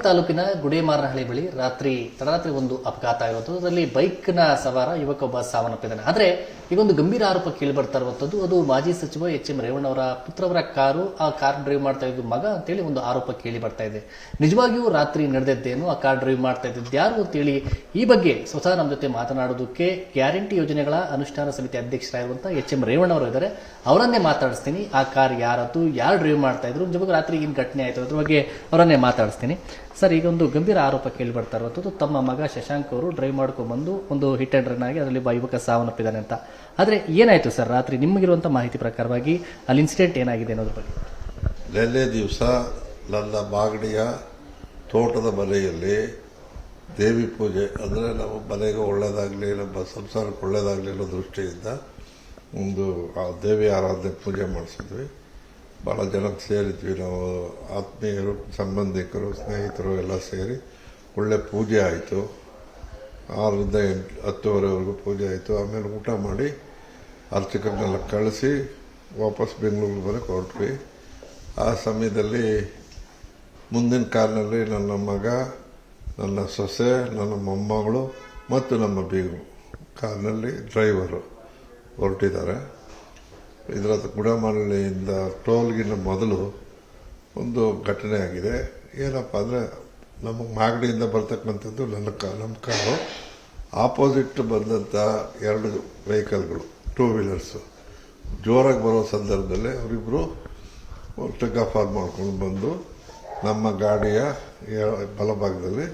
ತಾಲೂಕಿನ ಗುಡೇಮಾರನಹಳ್ಳಿ ಬಳಿ ತಡರಾತ್ರಿ ಒಂದು ಅಪಘಾತ ಆಗಿರುವುದು. ಅದರಲ್ಲಿ ಬೈಕ್ನ ಸವಾರ ಯುವಕೊಬ್ಬ ಸಾವನ್ನಪ್ಪಿದ್ದಾನೆ. ಆದರೆ ಈಗೊಂದು ಗಂಭೀರ ಆರೋಪ ಕೇಳಿ ಬರ್ತಾ ಇರುವಂತದ್ದು, ಅದು ಮಾಜಿ ಸಚಿವ ಎಚ್.ಎಂ. ರೇವಣ್ಣ ಅವರ ಪುತ್ರವರ ಕಾರು, ಆ ಕಾರ್ ಡ್ರೈವ್ ಮಾಡ್ತಾ ಇದ್ದು ಮಗ ಅಂತೇಳಿ ಒಂದು ಆರೋಪ ಕೇಳಿ ಬರ್ತಾ ಇದೆ. ನಿಜವಾಗಿಯೂ ರಾತ್ರಿ ನಡೆದಿದ್ದೇನು, ಆ ಕಾರ್ ಡ್ರೈವ್ ಮಾಡ್ತಾ ಇದ್ದಿದ್ದು ಯಾರು ಅಂತೇಳಿ ಈ ಬಗ್ಗೆ ಸ್ವತಃ ನಮ್ಮ ಜೊತೆ ಮಾತನಾಡೋದಕ್ಕೆ ಗ್ಯಾರಂಟಿ ಯೋಜನೆಗಳ ಅನುಷ್ಠಾನ ಸಮಿತಿ ಅಧ್ಯಕ್ಷರಾಗಿರುವಂತಹ ಎಚ್.ಎಂ. ರೇವಣ್ಣ ಅವರು ಇದ್ದಾರೆ. ಅವರನ್ನೇ ಮಾತಾಡಿಸ್ತೀನಿ. ಆ ಕಾರ್ ಯಾರದ್ದು, ಯಾರು ಡ್ರೈವ್ ಮಾಡ್ತಾ ಇದ್ರು, ನಿಜವಾಗ ರಾತ್ರಿ ಏನು ಘಟನೆ ಆಯಿತು ಅದ್ರ ಬಗ್ಗೆ ಅವರನ್ನೇ ಮಾತಾಡಿಸ್ತೀನಿ. ಸರ್, ಈಗ ಒಂದು ಗಂಭೀರ ಆರೋಪ ಕೇಳಿ ಬರ್ತಾ ಇರುವಂಥದ್ದು, ತಮ್ಮ ಮಗ ಶಶಾಂಕ್ ಅವರು ಡ್ರೈವ್ ಮಾಡ್ಕೊಂಡ್ಬಂದು ಒಂದು ಹಿಟ್ ಅಂಡ್ ರನ್ ಆಗಿ ಅದರಲ್ಲಿ ಯುವಕ ಸಾವನ್ನಪ್ಪಿದ್ದಾನೆ ಅಂತ. ಆದರೆ ಏನಾಯಿತು ಸರ್ ರಾತ್ರಿ? ನಿಮಗಿರುವಂಥ ಮಾಹಿತಿ ಪ್ರಕಾರವಾಗಿ ಅಲ್ಲಿ ಇನ್ಸಿಡೆಂಟ್ ಏನಾಗಿದೆ ಅನ್ನೋದ್ರ ಬಗ್ಗೆ. ನೆನ್ನೆ ದಿವಸ ನನ್ನ ಮಾಗಡಿಯ ತೋಟದ ಮನೆಯಲ್ಲಿ ದೇವಿ ಪೂಜೆ, ಅಂದರೆ ನಮ್ಮ ಮನೆಗೆ ಒಳ್ಳೆಯದಾಗಲಿ, ನಮ್ಮ ಸಂಸಾರಕ್ಕೆ ಒಳ್ಳೆಯದಾಗಲಿ ಅನ್ನೋ ದೃಷ್ಟಿಯಿಂದ ಒಂದು ದೇವಿ ಆರಾಧನೆ ಪೂಜೆ ಮಾಡಿಸಿದ್ವಿ. ಭಾಳ ಜನ ಸೇರಿದ್ವಿ. ನಾವು ಆತ್ಮೀಯರು, ಸಂಬಂಧಿಕರು, ಸ್ನೇಹಿತರು ಎಲ್ಲ ಸೇರಿ ಒಳ್ಳೆ ಪೂಜೆ ಆಯಿತು. 6ರಿಂದ 10:30ವರೆಗೂ ಪೂಜೆ ಆಯಿತು. ಆಮೇಲೆ ಊಟ ಮಾಡಿ ಅರ್ಚಕರನ್ನೆಲ್ಲ ಕಳಿಸಿ ವಾಪಸ್ ಬೆಂಗಳೂರಿಗೆ ಬರೋಕ್ಕೆ ಹೊರಟ್ವಿ. ಆ ಸಮಯದಲ್ಲಿ ಮುಂದಿನ ಕಾರಿನಲ್ಲಿ ನನ್ನ ಮಗ, ನನ್ನ ಸೊಸೆ, ನನ್ನ ಮೊಮ್ಮಗಳು ಮತ್ತು ನಮ್ಮ ಬೀಗರು ಕಾರಿನಲ್ಲಿ ಡ್ರೈವರು ಹೊರಟಿದ್ದಾರೆ. ಇದರ ಗುಡಮಾರಳ್ಳಿಯಿಂದ ಟೋಲ್ಗಿನ ಮೊದಲು ಒಂದು ಘಟನೆ ಆಗಿದೆ. ಏನಪ್ಪ ಅಂದರೆ, ನಮಗೆ ಮಾಗಡಿಯಿಂದ ಬರ್ತಕ್ಕಂಥದ್ದು ನಮ್ಮ ಕಾರು, ಆಪೋಸಿಟ್ ಬಂದಂಥ 2 ವೆಹಿಕಲ್ಗಳು, 2 ವೀಲರ್ಸು ಜೋರಾಗಿ ಬರೋ ಸಂದರ್ಭದಲ್ಲಿ ಅವರಿಬ್ಬರು ಟಗ್ ಆಫ್ ಮಾಡ್ಕೊಂಡು ಬಂದು ನಮ್ಮ ಗಾಡಿಯ ಬಲಭಾಗದಲ್ಲಿ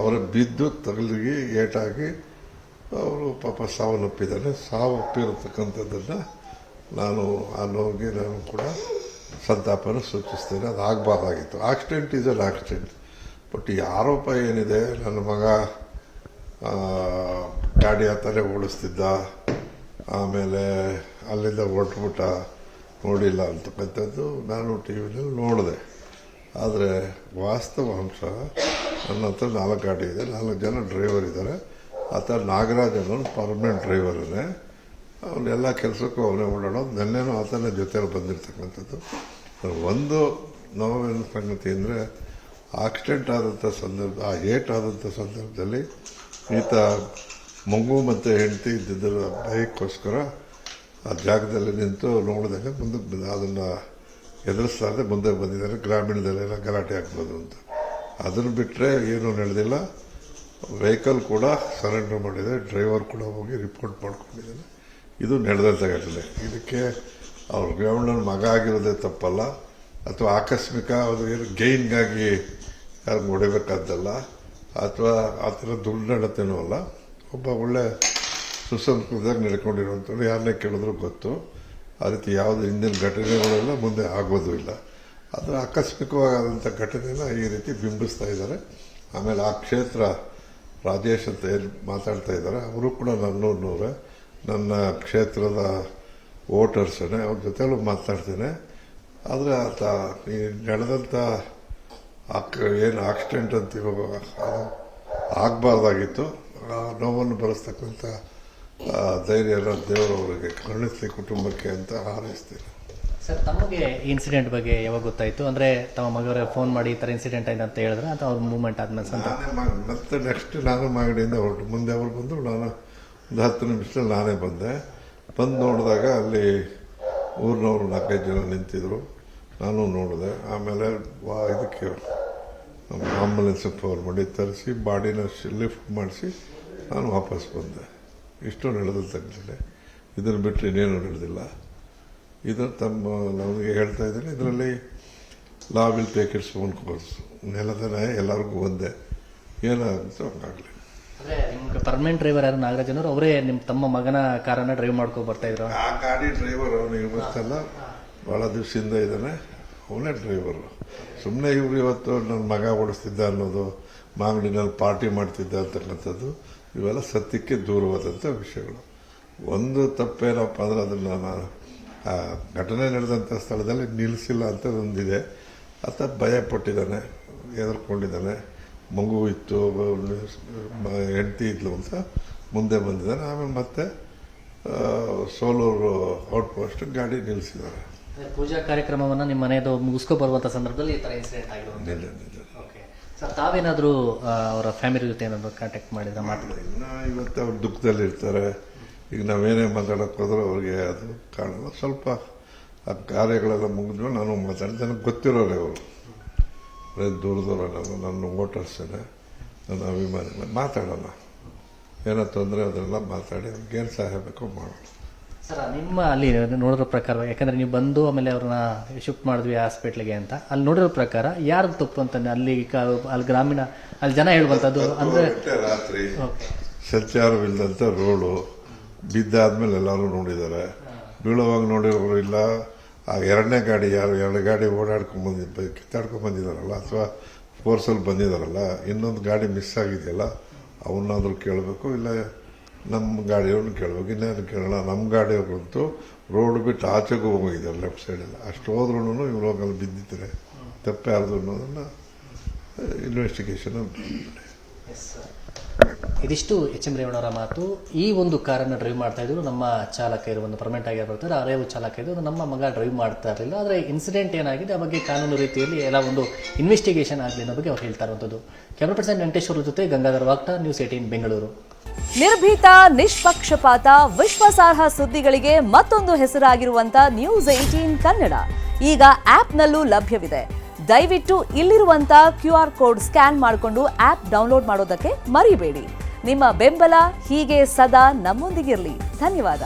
ಅವರ ಬಿದ್ದು ತಗಲಿಗೆ ಏಟಾಗಿ ಅವರು ಪಾಪ ಸಾವನ್ನಪ್ಪಿದ್ದಾನೆ. ಸಾವನ್ನಪ್ಪಿರತಕ್ಕಂಥದ್ದನ್ನು ನಾನು ಆ ನೋವಿಗೆ ನಾನು ಕೂಡ ಸಂತಾಪನ ಸೂಚಿಸ್ತೇನೆ. ಅದು ಆಗಬಾರ್ದಾಗಿತ್ತು. Accident is an accident. But ಈ ಆರೋಪ ಏನಿದೆ, ನನ್ನ ಮಗ ಗಾಡಿ ಹತ್ತನೇ ಓಡಿಸ್ತಿದ್ದ, ಆಮೇಲೆ ಅಲ್ಲಿಂದ ಹೊರಟ್ಬಿಟ್ಟ, ನೋಡಿಲ್ಲ ಅಂತಕ್ಕಂಥದ್ದು ನಾನು ಟಿ ವಿನಲ್ಲಿ ನೋಡಿದೆ. ಆದರೆ ವಾಸ್ತವಾಂಶ, ನನ್ನ ಹತ್ರ 4 ಗಾಡಿ ಇದೆ, 4 ಜನ ಡ್ರೈವರ್ ಇದ್ದಾರೆ. ಆತ ನಾಗರಾಜ್ ಅನ್ನೋನು ಪರ್ಮನೆಂಟ್ ಡ್ರೈವರನ್ನೇ. ಅವನ್ನೆಲ್ಲ ಕೆಲಸಕ್ಕೂ ಅವನೇ ಓಡಾಡೋದು. ನೆನ್ನೆನೂ ಆತನ ಜೊತೆಯಲ್ಲಿ ಬಂದಿರತಕ್ಕಂಥದ್ದು. ಒಂದು ನೋವಿನ ಸಂಗತಿ ಅಂದರೆ, ಆಕ್ಸಿಡೆಂಟ್ ಆದಂಥ ಸಂದರ್ಭ, ಆ ಏಟಾದಂಥ ಸಂದರ್ಭದಲ್ಲಿ ಈತ ಮಗು ಮತ್ತು ಹೆಂಡತಿ ಇದ್ದಿದ್ದರ ಬೈಕ್ಗೋಸ್ಕರ ಆ ಜಾಗದಲ್ಲಿ ನಿಂತು ನೋಡಿದಾಗ ಮುಂದಕ್ಕೆ ಬಂದ, ಅದನ್ನು ಎದುರಿಸ್ತಾರೆ ಮುಂದೆ ಬಂದಿದ್ದಾರೆ. ಗ್ರಾಮೀಣದಲ್ಲೆಲ್ಲ ಗಲಾಟೆ ಆಗ್ಬೋದು ಅಂತ. ಅದನ್ನು ಬಿಟ್ಟರೆ ಏನೂ ನಡೆದಿಲ್ಲ. ವೆಹಿಕಲ್ ಕೂಡ ಸರೆಂಡರ್ ಮಾಡಿದೆ, ಡ್ರೈವರ್ ಕೂಡ ಹೋಗಿ ರಿಪೋರ್ಟ್ ಮಾಡ್ಕೊಂಡಿದ್ದಾನೆ. ಇದು ನಡೆದಂಥ ಘಟನೆ. ಇದಕ್ಕೆ ಅವ್ರ ರೇವಣ್ಣನ ಮಗ ಆಗಿರೋದೇ ತಪ್ಪಲ್ಲ, ಅಥವಾ ಆಕಸ್ಮಿಕ ಅದು ಏನು ಗೈನ್ಗಾಗಿ ಯಾರು ಹೊಡಿಬೇಕಾದ್ದಲ್ಲ, ಅಥವಾ ಆ ಥರ ದುರ್ನಡತೆನೂ ಅಲ್ಲ. ಒಬ್ಬ ಒಳ್ಳೆ ಸುಸಂಸ್ಕೃತವಾಗಿ ನಡ್ಕೊಂಡಿರುವಂಥದ್ದು ಯಾರನ್ನೇ ಕೇಳಿದ್ರು ಗೊತ್ತು. ಆ ರೀತಿ ಯಾವುದೇ ಹಿಂದಿನ ಘಟನೆಗಳೆಲ್ಲ ಮುಂದೆ ಆಗೋದು ಇಲ್ಲ. ಅದು ಆಕಸ್ಮಿಕವಾದಂಥ ಘಟನೆನ ಈ ರೀತಿ ಬಿಂಬಿಸ್ತಾ ಇದ್ದಾರೆ. ಆಮೇಲೆ ಆ ಕ್ಷೇತ್ರ ರಾಜೇಶ್ ಅಂತ ಏನು ಮಾತಾಡ್ತಾ ಇದ್ದಾರೆ, ಅವರು ಕೂಡ ನನ್ನೂರೇ, ನನ್ನ ಕ್ಷೇತ್ರದ ವೋಟರ್ಸೇ. ಅವ್ರ ಜೊತೆಲೂ ಮಾತಾಡ್ತೇನೆ. ಆದರೆ ಆತ ಈ ನಡೆದಂಥ ಏನು ಆಕ್ಸಿಡೆಂಟ್ ಅಂತೀವ, ಆಗಬಾರ್ದಾಗಿತ್ತು. ಆ ನೋವನ್ನು ಬರೆಸ್ತಕ್ಕಂಥ ಧೈರ್ಯನ ದೇವರವರಿಗೆ ಕರುಣಿಸಲಿ ಕುಟುಂಬಕ್ಕೆ ಅಂತ ಹಾರೈಸ್ತೀನಿ. ಸರ್, ತಮಗೆ ಇನ್ಸಿಡೆಂಟ್ ಬಗ್ಗೆ ಯಾವಾಗ ಗೊತ್ತಾಯಿತು? ಅಂದರೆ ತಮ್ಮ ಮಗವರೇ ಫೋನ್ ಮಾಡಿ ಈ ಥರ ಇನ್ಸಿಡೆಂಟ್ ಆಯ್ತು ಅಂತ ಹೇಳಿದ್ರೆ, ಅಥವಾ ಅವ್ರ ಮೂವ್ಮೆಂಟ್ ಆದ್ಮೇಲೆ ಮತ್ತೆ ನೆಕ್ಸ್ಟ್ ನಾನು ಮಾಗಡಿಯಿಂದ ಹೊರಟು ಮುಂದೆ ಅವ್ರು ಬಂದರು. ನಾನು ಒಂದು 10 ನಿಮಿಷದಲ್ಲಿ ನಾನೇ ಬಂದೆ. ಬಂದು ನೋಡಿದಾಗ ಅಲ್ಲಿ ಊರಿನವರು 4-5 ಜನ ನಿಂತಿದ್ರು. ನಾನು ನೋಡಿದೆ. ಆಮೇಲೆ ಇದಕ್ಕೆ ಆಂಬುಲೆನ್ಸಿಗೆ ಫೋನ್ ಮಾಡಿ ತರಿಸಿ ಬಾಡಿನ ಲಿಫ್ಟ್ ಮಾಡಿಸಿ ನಾನು ವಾಪಸ್ ಬಂದೆ. ಇಷ್ಟು ನಡೆದಂಥ ಘಟನೆ. ಇದನ್ನು ಬಿಟ್ಟರೆ ಇನ್ನೇನು ನಡೆದಿಲ್ಲ. ಇದನ್ನು ನಮಗೆ ಹೇಳ್ತಾ ಇದ್ದೀನಿ. ಇದರಲ್ಲಿ law will take its own course. ನೆಲದ ನ್ಯಾಯ ಎಲ್ಲರಿಗೂ ಒಂದೇ, ಏನಾಗುತ್ತೋ ಹಂಗಾಗಲಿ. ಅಂದರೆ ನಿಮ್ಗೆ ಪರ್ಮನೆಂಟ್ ಡ್ರೈವರ್ ಯಾರು ನಾಗರಾಜ್ ಅವರು, ಅವರೇ ನಿಮ್ಮ ತಮ್ಮ ಮಗನ ಕಾರನ್ನು ಡ್ರೈವ್ ಮಾಡ್ಕೊಂಡು ಬರ್ತಾ ಇದ್ರು? ಆ ಗಾಡಿ ಡ್ರೈವರ್ ಅವನಿಗೆ ಗೊತ್ತಲ್ಲ, ಭಾಳ ದಿವಸದಿಂದ ಇದ್ದಾನೆ, ಅವನೇ ಡ್ರೈವರು. ಸುಮ್ಮನೆ ಇವರು ಇವತ್ತು ನನ್ನ ಮಗ ಓಡಿಸ್ತಿದ್ದ ಅನ್ನೋದು, ಮಾಗಡಿನಲ್ಲಿ ಪಾರ್ಟಿ ಮಾಡ್ತಿದ್ದ ಅಂತಕ್ಕಂಥದ್ದು, ಇವೆಲ್ಲ ಸತ್ಯಕ್ಕೆ ದೂರವಾದಂಥ ವಿಷಯಗಳು. ಒಂದು ತಪ್ಪೇನಪ್ಪ ಅಂದರೆ, ಅದನ್ನು ನಾನು ಆ ಘಟನೆ ನಡೆದಂಥ ಸ್ಥಳದಲ್ಲಿ ನಿಲ್ಲಿಸಿಲ್ಲ ಅಂತ ಒಂದಿದೆ. ಆತ ಭಯಪಟ್ಟಿದ್ದಾನೆ, ಹೆದರ್ಕೊಂಡಿದ್ದಾನೆ. ಮಗು ಇತ್ತು, ಹೆಂಡತಿ ಇದ್ಲು ಅಂತ ಮುಂದೆ ಬಂದಿದ್ದಾನೆ. ಆಮೇಲೆ ಮತ್ತೆ ಸೋಲೂರು ಔಟ್ಪೋಸ್ಟ್ ಗಾಡಿ ನಿಲ್ಲಿಸಿದ್ದಾರೆ. ಪೂಜಾ ಕಾರ್ಯಕ್ರಮವನ್ನು ನಿಮ್ಮ ಮನೆಯದು ಮುಗಿಸ್ಕೊ ಬರುವಂಥ ಸಂದರ್ಭದಲ್ಲಿ ಈ ಥರ ಇನ್ಸಿಡೆಂಟ್ ಆಗಿರೋದು? ನಿಜ. ಓಕೆ ಸರ್ ತಾವೇನಾದರೂ ಅವರ ಫ್ಯಾಮಿಲಿ ಜೊತೆ ಏನಾದರೂ ಕಾಂಟ್ಯಾಕ್ಟ್ ಮಾಡಿದ್ರೆ ಮಾತಾಡಿ? ಇನ್ನು ಇವತ್ತು ಅವ್ರು ದುಃಖದಲ್ಲಿ ಇರ್ತಾರೆ. ಈಗ ನಾವೇನೇ ಮಾತಾಡೋಕೆ ಹೋದ್ರೆ ಅವ್ರಿಗೆ ಅದು ಕಾಣಲ್ಲ. ಸ್ವಲ್ಪ ಆ ಕಾರ್ಯಗಳೆಲ್ಲ ಮುಗಿದ್ಮೇಲೆ ನಾನು ಮಾತಾಡಿದೆ. ನನಗೆ ಗೊತ್ತಿರೋರೆ ಅವರು ದೂರದವರಲ್ಲ, ನನ್ನ ವೋಟರ್ಸೇ, ನನ್ನ ಅಭಿಮಾನಿಗಳು. ಮಾತಾಡೋಣ, ಏನೋ ತೊಂದರೆ ಅದನ್ನೆಲ್ಲ ಮಾತಾಡಿ ಅವ್ರಿಗೆ ಏನು ಸಹಾಯ ಬೇಕೋ ಮಾಡೋಣ. ಸರ್ ನಿಮ್ಮ ಅಲ್ಲಿ ನೋಡಿರೋ ಪ್ರಕಾರ, ಯಾಕಂದರೆ ನೀವು ಬಂದು ಆಮೇಲೆ ಅವ್ರನ್ನ ಶಿಫ್ಟ್ ಮಾಡಿದ್ವಿ ಹಾಸ್ಪಿಟ್ಲಿಗೆ ಅಂತ, ಅಲ್ಲಿ ನೋಡಿರೋ ಪ್ರಕಾರ ಯಾರ್ದು ತಪ್ಪು ಅಂತ ಅಲ್ಲಿ ಅಲ್ಲಿ ಗ್ರಾಮೀಣ ಅಲ್ಲಿ ಜನ ಹೇಳುವಂಥದ್ದು ಅಂದರೆ ರಾತ್ರಿ ಸಂಚಾರವಿಲ್ಲದಂಥ ರೋಡು ಬಿದ್ದಾದ್ಮೇಲೆ ಎಲ್ಲರೂ ನೋಡಿದ್ದಾರೆ. ಬೀಳುವಾಗ ನೋಡಿರೋರು ಇಲ್ಲ. ಆ ಎರಡನೇ ಗಾಡಿ ಯಾರು 2 ಗಾಡಿ ಕಿತ್ತಾಡ್ಕೊಂಡು ಬಂದಿದ್ದಾರಲ್ಲ, ಅಥವಾ ಫೋರ್ಸಲ್ಲಿ ಬಂದಿದ್ದಾರಲ್ಲ, ಇನ್ನೊಂದು ಗಾಡಿ ಮಿಸ್ ಆಗಿದೆಯಲ್ಲ, ಅವನ್ನಾದರೂ ಕೇಳಬೇಕು, ಇಲ್ಲ ನಮ್ಮ ಗಾಡಿಯವ್ರನ್ನ ಕೇಳಬೇಕು. ಇನ್ನೇನು ಕೇಳೋಣ, ನಮ್ಮ ಗಾಡಿಯವ್ರಂತೂ ರೋಡ್ ಬಿಟ್ಟು ಆಚೆಗೂ ಹೋಗಿದ್ದಾರೆ ಲೆಫ್ಟ್ ಸೈಡಲ್ಲಿ. ಅಷ್ಟು ಹೋದ್ರೂ ಇವ್ರು ಹೋಗಲ್ಲಿ ಬಿದ್ದಿದ್ದಾರೆ. ತಪ್ಪೇ ಯಾರ್ದು ಅನ್ನೋದನ್ನು ಇನ್ವೆಸ್ಟಿಗೇಷನ್. ಇದಿಷ್ಟು ಎಚ್.ಎಂ. ರೇವಣ್ಣವರ ಮಾತು. ಈ ಒಂದು ಕಾರನ್ನು ಡ್ರೈವ್ ಮಾಡ್ತಾ ಇದ್ರು ನಮ್ಮ ಚಾಲಕ, ಇದು ಒಂದು ಪರ್ಮನೆಂಟ್ ಆಗಿ ಬರ್ತಾರೆ, ಅರೇವು ಚಾಲಕ ಇದು ನಮ್ಮ ಮಗ ಡ್ರೈವ್ ಮಾಡ್ತಾ ಇರಲಿಲ್ಲ. ಆದರೆ ಇನ್ಸಿಡೆಂಟ್ ಏನಾಗಿದೆ ಆ ಬಗ್ಗೆ ಕಾನೂನು ರೀತಿಯಲ್ಲಿ ಎಲ್ಲ ಒಂದು ಇನ್ವೆಸ್ಟಿಗೇಷನ್ ಆಗಲಿ ಅನ್ನೋ ಬಗ್ಗೆ ಅವ್ರು ಹೇಳ್ತಾ ಇರುವಂಥದ್ದು. ಕ್ಯಾಮರಾ ಪರ್ಸನ್ ವೆಂಕಟೇಶ್ವರ ಜೊತೆ ಗಂಗಾಧರ್ ವಾಗ್ಟಾ, ನ್ಯೂಸ್ 18 ಬೆಂಗಳೂರು. ನಿರ್ಭೀತ, ನಿಷ್ಪಕ್ಷಪಾತ, ವಿಶ್ವಾಸಾರ್ಹ ಸುದ್ದಿಗಳಿಗೆ ಮತ್ತೊಂದು ಹೆಸರಾಗಿರುವಂತ ನ್ಯೂಸ್ 18 ಕನ್ನಡ ಈಗ ಆಪ್ನಲ್ಲೂ ಲಭ್ಯವಿದೆ. ದಯವಿಟ್ಟು ಇಲ್ಲಿರುವಂತ QR ಕೋಡ್ ಸ್ಕ್ಯಾನ್ ಮಾಡಿಕೊಂಡು ಆಪ್ ಡೌನ್ಲೋಡ್ ಮಾಡೋದಕ್ಕೆ ಮರಿಬೇಡಿ. ನಿಮ್ಮ ಬೆಂಬಲ ಹೀಗೆ ಸದಾ ನಮ್ಮೊಂದಿಗಿರಲಿ. ಧನ್ಯವಾದ.